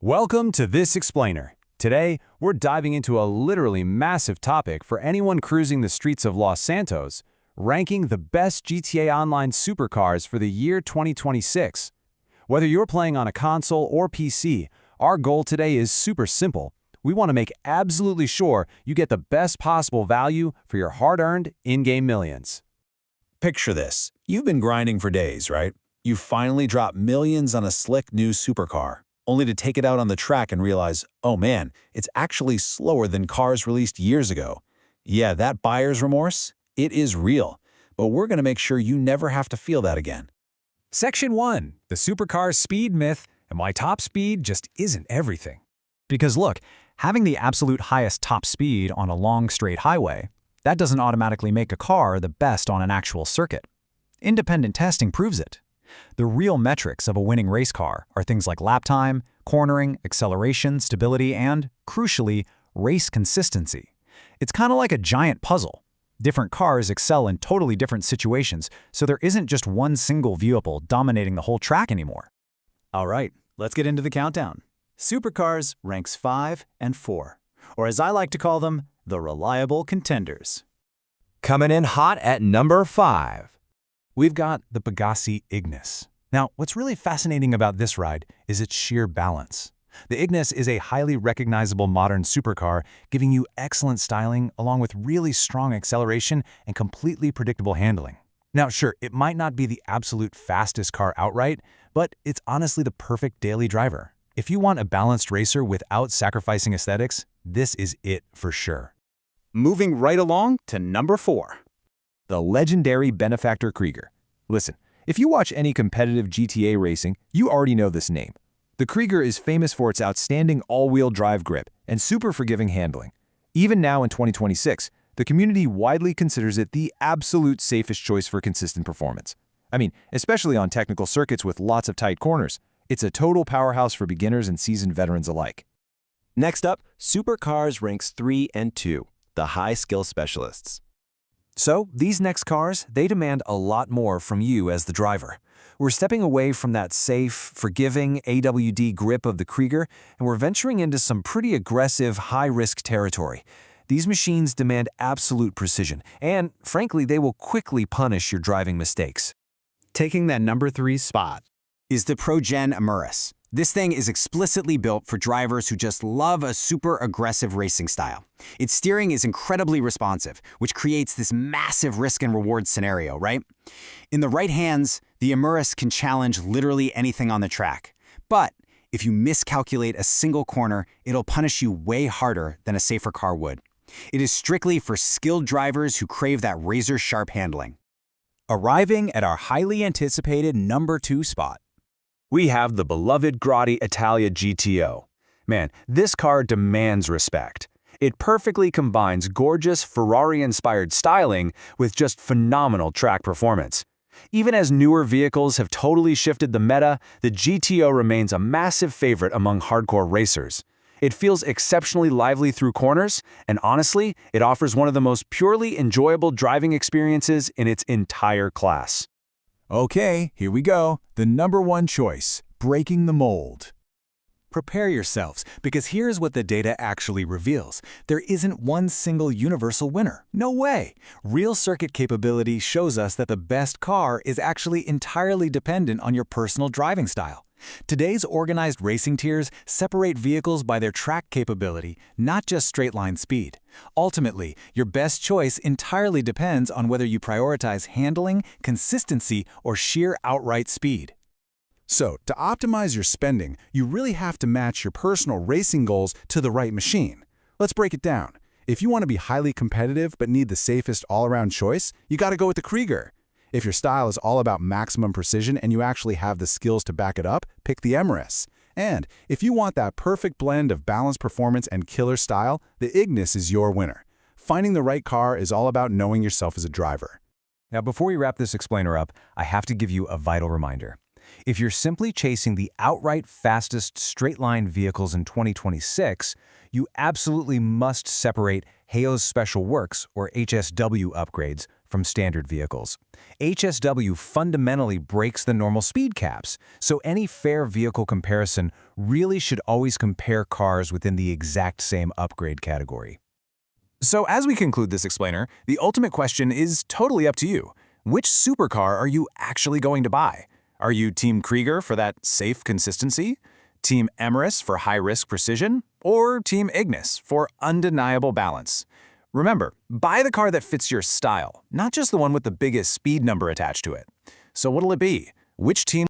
Welcome to This Explainer. Today, we're diving into a literally massive topic for anyone cruising the streets of Los Santos, ranking the best GTA Online supercars for the year 2026. Whether you're playing on a console or PC, our goal today is super simple. We want to make absolutely sure you get the best possible value for your hard-earned in-game millions. Picture this. You've been grinding for days, right? You finally dropped millions on a slick new supercar, only to take it out on the track and realize, oh man, it's actually slower than cars released years ago. Yeah, that buyer's remorse, it is real, but we're going to make sure you never have to feel that again. Section 1. The supercar speed myth and why top speed just isn't everything. Because look, having the absolute highest top speed on a long straight highway, that doesn't automatically make a car the best on an actual circuit. Independent testing proves it. The real metrics of a winning race car are things like lap time, cornering, acceleration, stability, and, crucially, race consistency. It's kind of like a giant puzzle. Different cars excel in totally different situations, so there isn't just one single vehicle dominating the whole track anymore. All right, let's get into the countdown. Supercars ranks 5 and 4, or as I like to call them, the reliable contenders. Coming in hot at number 5. We've got the Pegassi Ignus. Now, what's really fascinating about this ride is its sheer balance. The Ignus is a highly recognizable modern supercar, giving you excellent styling along with really strong acceleration and completely predictable handling. Now, sure, it might not be the absolute fastest car outright, but it's honestly the perfect daily driver. If you want a balanced racer without sacrificing aesthetics, this is it for sure. Moving right along to number 4. The legendary Benefactor Krieger. Listen, if you watch any competitive GTA racing, you already know this name. The Krieger is famous for its outstanding all-wheel drive grip and super forgiving handling. Even now in 2026, the community widely considers it the absolute safest choice for consistent performance. I mean, especially on technical circuits with lots of tight corners. It's a total powerhouse for beginners and seasoned veterans alike. Next up, Supercars ranks 3 and 2, the high-skill specialists. So, these next cars, they demand a lot more from you as the driver. We're stepping away from that safe, forgiving AWD grip of the Krieger, and we're venturing into some pretty aggressive, high-risk territory. These machines demand absolute precision, and frankly, they will quickly punish your driving mistakes. Taking that number 3 spot is the Progen Emerus. This thing is explicitly built for drivers who just love a super aggressive racing style. Its steering is incredibly responsive, which creates this massive risk and reward scenario, right? In the right hands, the Emerus can challenge literally anything on the track. But if you miscalculate a single corner, it'll punish you way harder than a safer car would. It is strictly for skilled drivers who crave that razor-sharp handling. Arriving at our highly anticipated number 2 spot. We have the beloved Grotti Italia GTO. Man, this car demands respect. It perfectly combines gorgeous Ferrari-inspired styling with just phenomenal track performance. Even as newer vehicles have totally shifted the meta, the GTO remains a massive favorite among hardcore racers. It feels exceptionally lively through corners, and honestly, it offers one of the most purely enjoyable driving experiences in its entire class. Okay, here we go. The number 1 choice, breaking the mold. Prepare yourselves, because here's what the data actually reveals. There isn't one single universal winner. No way! Real circuit capability shows us that the best car is actually entirely dependent on your personal driving style. Today's organized racing tiers separate vehicles by their track capability, not just straight-line speed. Ultimately, your best choice entirely depends on whether you prioritize handling, consistency, or sheer outright speed. So, to optimize your spending, you really have to match your personal racing goals to the right machine. Let's break it down. If you want to be highly competitive but need the safest all-around choice, you got to go with the Krieger. If your style is all about maximum precision and you actually have the skills to back it up, pick the Emerus. And if you want that perfect blend of balanced performance and killer style, the Ignus is your winner. Finding the right car is all about knowing yourself as a driver. Now, before we wrap this explainer up, I have to give you a vital reminder. If you're simply chasing the outright fastest straight-line vehicles in 2026, you absolutely must separate Heyo's Special Works, or HSW upgrades, from standard vehicles. HSW fundamentally breaks the normal speed caps, so any fair vehicle comparison really should always compare cars within the exact same upgrade category. So as we conclude this explainer, the ultimate question is totally up to you. Which supercar are you actually going to buy? Are you Team Krieger for that safe consistency? Team Emerus for high-risk precision? Or Team Ignus for undeniable balance? Remember, buy the car that fits your style, not just the one with the biggest speed number attached to it. So what'll it be? Which team